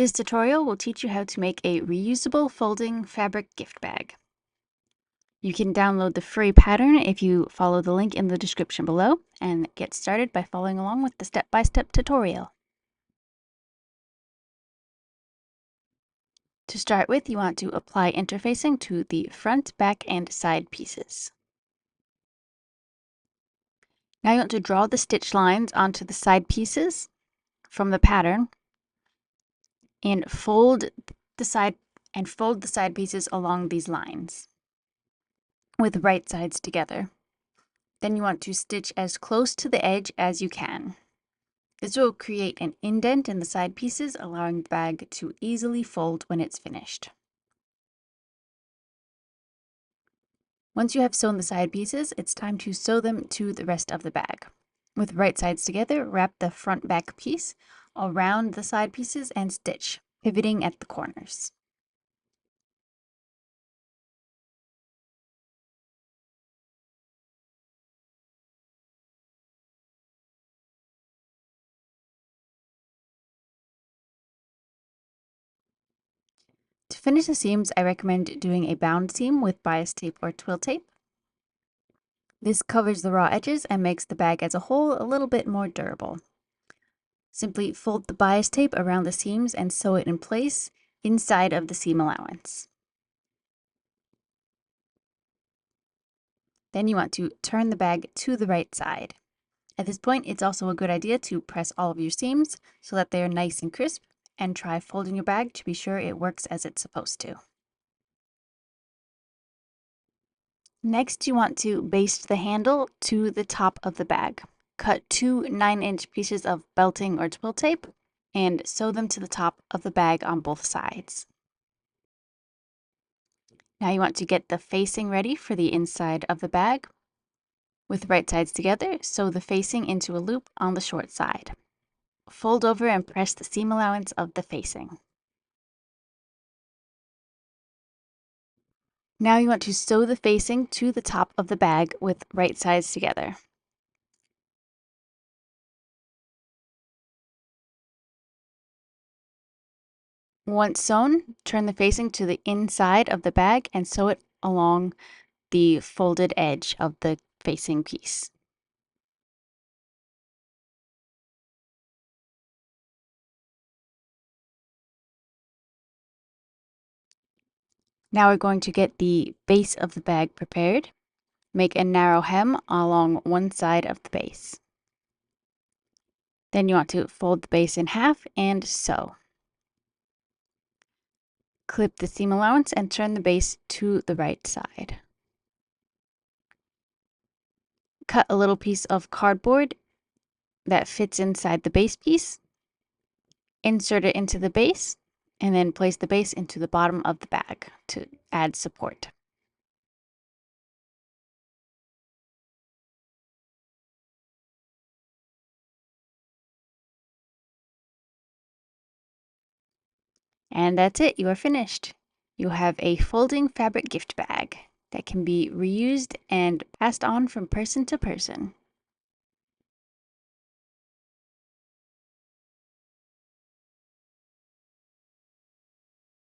This tutorial will teach you how to make a reusable folding fabric gift bag. You can download the free pattern if you follow the link in the description below and get started by following along with the step-by-step tutorial. To start with, you want to apply interfacing to the front, back, and side pieces. Now you want to draw the stitch lines onto the side pieces from the pattern and fold the side pieces along these lines with right sides together. Then you want to stitch as close to the edge as you can. This will create an indent in the side pieces, allowing the bag to easily fold when it's finished. Once you have sewn the side pieces, it's time to sew them to the rest of the bag. With right sides together, wrap the front back piece around the side pieces and stitch, pivoting at the corners. To finish the seams, I recommend doing a bound seam with bias tape or twill tape. This covers the raw edges and makes the bag as a whole a little bit more durable. Simply fold the bias tape around the seams and sew it in place inside of the seam allowance. Then you want to turn the bag to the right side. At this point, it's also a good idea to press all of your seams so that they are nice and crisp, and try folding your bag to be sure it works as it's supposed to. Next, you want to baste the handle to the top of the bag. Cut 2 9-inch pieces of belting or twill tape and sew them to the top of the bag on both sides. Now you want to get the facing ready for the inside of the bag. With right sides together, sew the facing into a loop on the short side. Fold over and press the seam allowance of the facing. Now you want to sew the facing to the top of the bag with right sides together. Once sewn, turn the facing to the inside of the bag and sew it along the folded edge of the facing piece. Now we're going to get the base of the bag prepared. Make a narrow hem along one side of the base. Then you want to fold the base in half and sew. Clip the seam allowance and turn the base to the right side. Cut a little piece of cardboard that fits inside the base piece. Insert it into the base and then place the base into the bottom of the bag to add support. And that's it, you are finished. You have a folding fabric gift bag that can be reused and passed on from person to person.